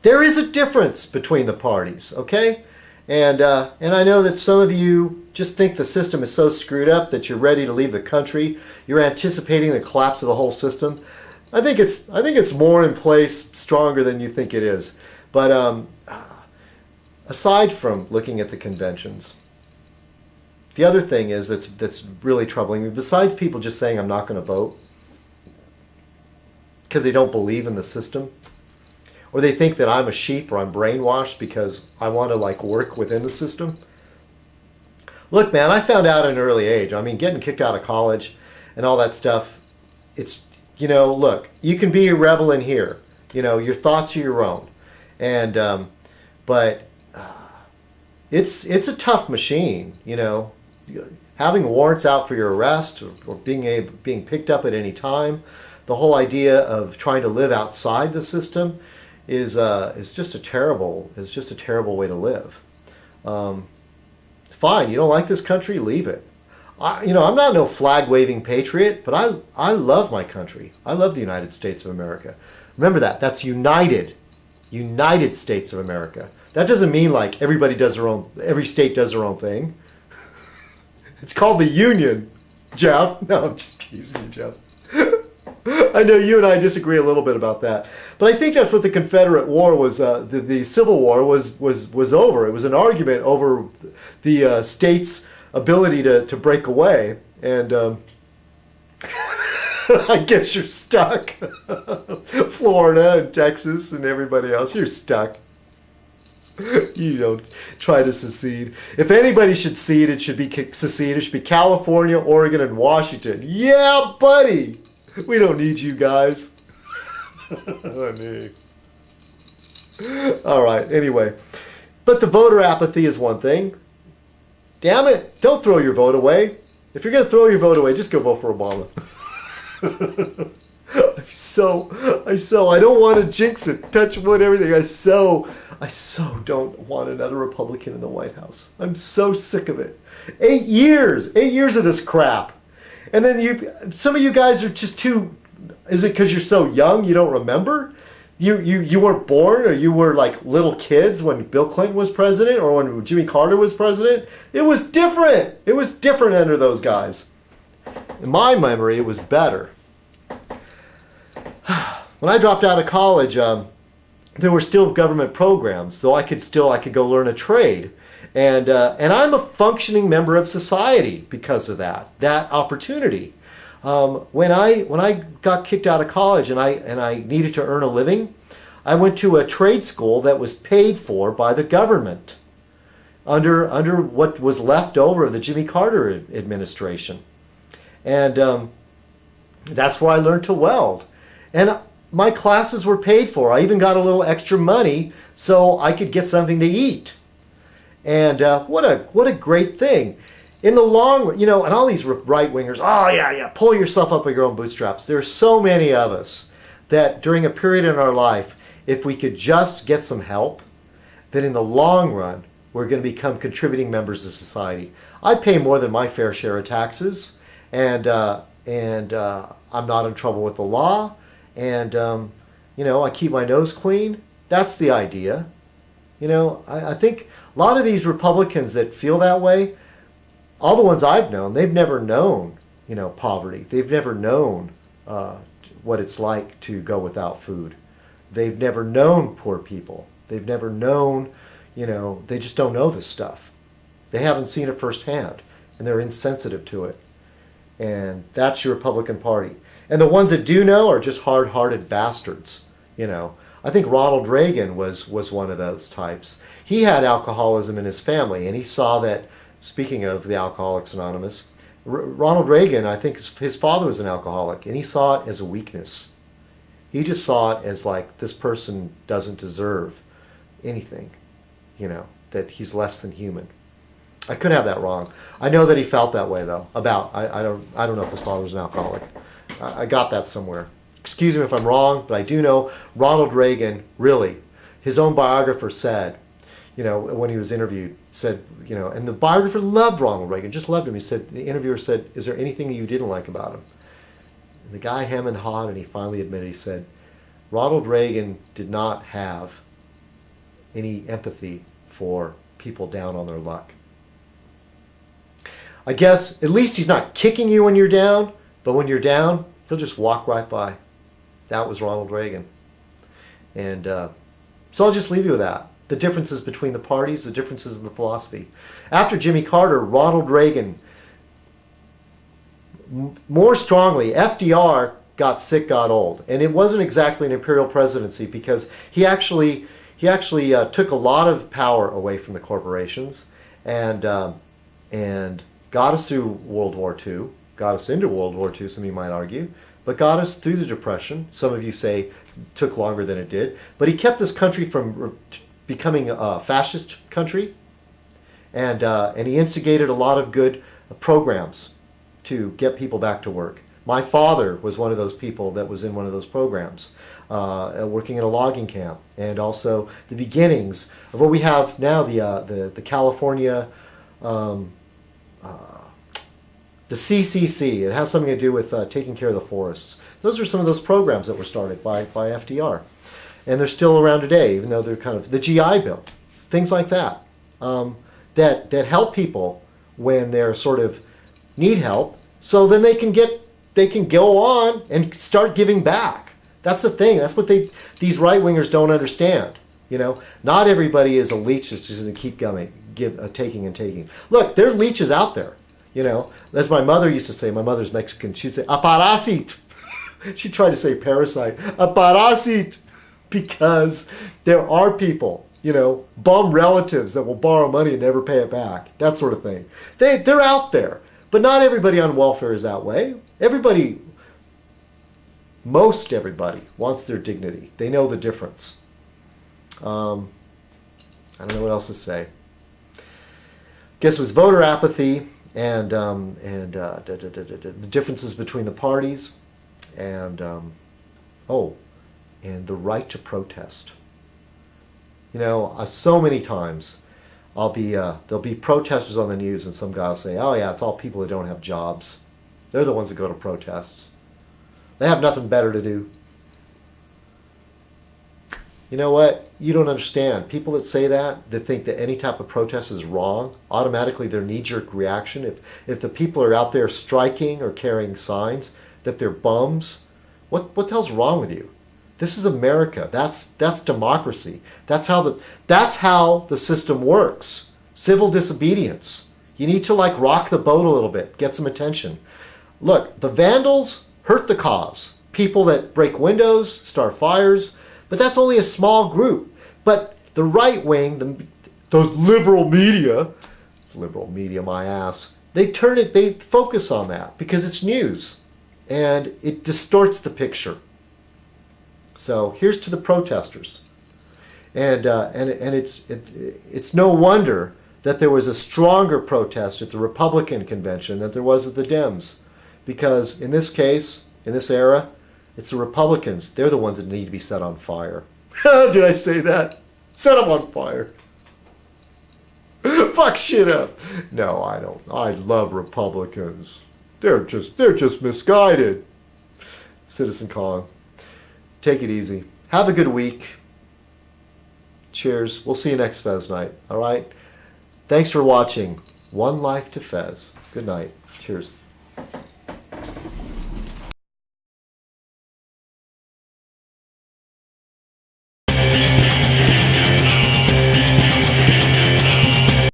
there is a difference between the parties, okay? And I know that some of you just think the system is so screwed up that you're ready to leave the country. You're anticipating the collapse of the whole system. I think it's more in place, stronger than you think it is. But aside from looking at the conventions, the other thing is that's really troubling me, besides people just saying I'm not going to vote because they don't believe in the system, or they think that I'm a sheep or I'm brainwashed because I want to like work within the system. Look, man, I found out at an early age. I mean, getting kicked out of college and all that stuff, it's, look, you can be a rebel in here. Your thoughts are your own. And, but it's a tough machine, having warrants out for your arrest or being picked up at any time. The whole idea of trying to live outside the system is just a terrible way to live. Fine, you don't like this country, leave it. I'm not no flag waving patriot, but I love my country. I love the United States of America. Remember that. That's United States of America. That doesn't mean like every state does their own thing. It's called the Union, Jeff. No, I'm just teasing you, Jeff. I know you and I disagree a little bit about that, but I think that's what the Confederate War was. The Civil War was over. It was an argument over the states' ability to break away, and I guess you're stuck. Florida and Texas and everybody else, you're stuck. You don't try to secede. If anybody should secede, it should be California, Oregon, and Washington. Yeah, buddy. We don't need you guys. All right, anyway. But the voter apathy is one thing. Damn it, don't throw your vote away. If you're going to throw your vote away, just go vote for Obama. I don't want to jinx it, touch wood, everything. I so don't want another Republican in the White House. I'm so sick of it. 8 years of this crap. And then some of you guys are just too, is it because you're so young you don't remember? You weren't born, or you were like little kids when Bill Clinton was president or when Jimmy Carter was president? It was different. It was different under those guys. In my memory, it was better. When I dropped out of college, there were still government programs, so I could go learn a trade. And I'm a functioning member of society because of that opportunity. When I got kicked out of college and I needed to earn a living, I went to a trade school that was paid for by the government under what was left over of the Jimmy Carter administration. And that's where I learned to weld. And my classes were paid for. I even got a little extra money so I could get something to eat. And what a great thing. In the long run, and all these right-wingers, oh yeah, pull yourself up by your own bootstraps. There are so many of us that during a period in our life, if we could just get some help, then in the long run, we're going to become contributing members of society. I pay more than my fair share of taxes, and I'm not in trouble with the law, and I keep my nose clean. That's the idea. I think a lot of these Republicans that feel that way, all the ones I've known, they've never known, poverty. They've never known what it's like to go without food. They've never known poor people. They've never known, they just don't know this stuff. They haven't seen it firsthand, and they're insensitive to it. And that's your Republican Party. And the ones that do know are just hard-hearted bastards, I think Ronald Reagan was one of those types. He had alcoholism in his family, and he saw that, speaking of the Alcoholics Anonymous, Ronald Reagan, I think his father was an alcoholic, and he saw it as a weakness. He just saw it as like, this person doesn't deserve anything, that he's less than human. I could have that wrong. I know that he felt that way, though, I don't know if his father was an alcoholic. I got that somewhere. Excuse me if I'm wrong, but I do know Ronald Reagan, really, his own biographer said, when he was interviewed, said, and the biographer loved Ronald Reagan, just loved him. The interviewer said, is there anything that you didn't like about him? And the guy hemmed and hawed, and he finally admitted, he said, Ronald Reagan did not have any empathy for people down on their luck. I guess at least he's not kicking you when you're down, but when you're down, he'll just walk right by. That was Ronald Reagan. And so I'll just leave you with that. The differences between the parties, the differences in the philosophy. After Jimmy Carter, Ronald Reagan, more strongly, FDR got sick, got old. And it wasn't exactly an imperial presidency because he actually took a lot of power away from the corporations and got us through World War II, got us into World War II, some of you might argue, but got us through the Depression. Some of you say took longer than it did. But he kept this country from becoming a fascist country, and he instigated a lot of good programs to get people back to work. My father was one of those people that was in one of those programs, working in a logging camp, and also the beginnings of what we have now, the California, the CCC. It has something to do with taking care of the forests. Those are some of those programs that were started by FDR. And they're still around today, even though they're kind of the GI Bill, things like that, that help people when they're sort of need help, so then they can go on and start giving back. That's the thing. That's what these right wingers don't understand. You know, not everybody is a leech that's just going to keep going, taking and taking. Look, there are leeches out there. You know, as my mother used to say. My mother's Mexican. She'd say, "A parasit." She tried to say parasite. A parasit. Because there are people, you know, bum relatives that will borrow money and never pay it back. That sort of thing. They're out there. But not everybody on welfare is that way. Most everybody wants their dignity. They know the difference. I don't know what else to say. Guess it was voter apathy and the differences between the parties and the right to protest. You know, so many times there'll be protesters on the news and some guy will say, "Oh yeah, it's all people that don't have jobs. They're the ones that go to protests. They have nothing better to do." You know what? You don't understand. People that say that think that any type of protest is wrong, automatically their knee-jerk reaction, if the people are out there striking or carrying signs, that they're bums, what the hell's wrong with you? This is America. That's democracy. That's how the system works. Civil disobedience. You need to rock the boat a little bit, get some attention. Look, the vandals hurt the cause. People that break windows, start fires, but that's only a small group. But the right wing, the liberal media, my ass, they focus on that because it's news and it distorts the picture. So here's to the protesters, and it's no wonder that there was a stronger protest at the Republican convention than there was at the Dems, because in this case, in this era, it's the Republicans. They're the ones that need to be set on fire. Did I say that? Set them on fire. Fuck shit up. No, I don't. I love Republicans. They're just misguided. citizenkong. Take it easy. Have a good week. Cheers. We'll see you next Fez night. All right? Thanks for watching. One Life to Fez. Good night. Cheers.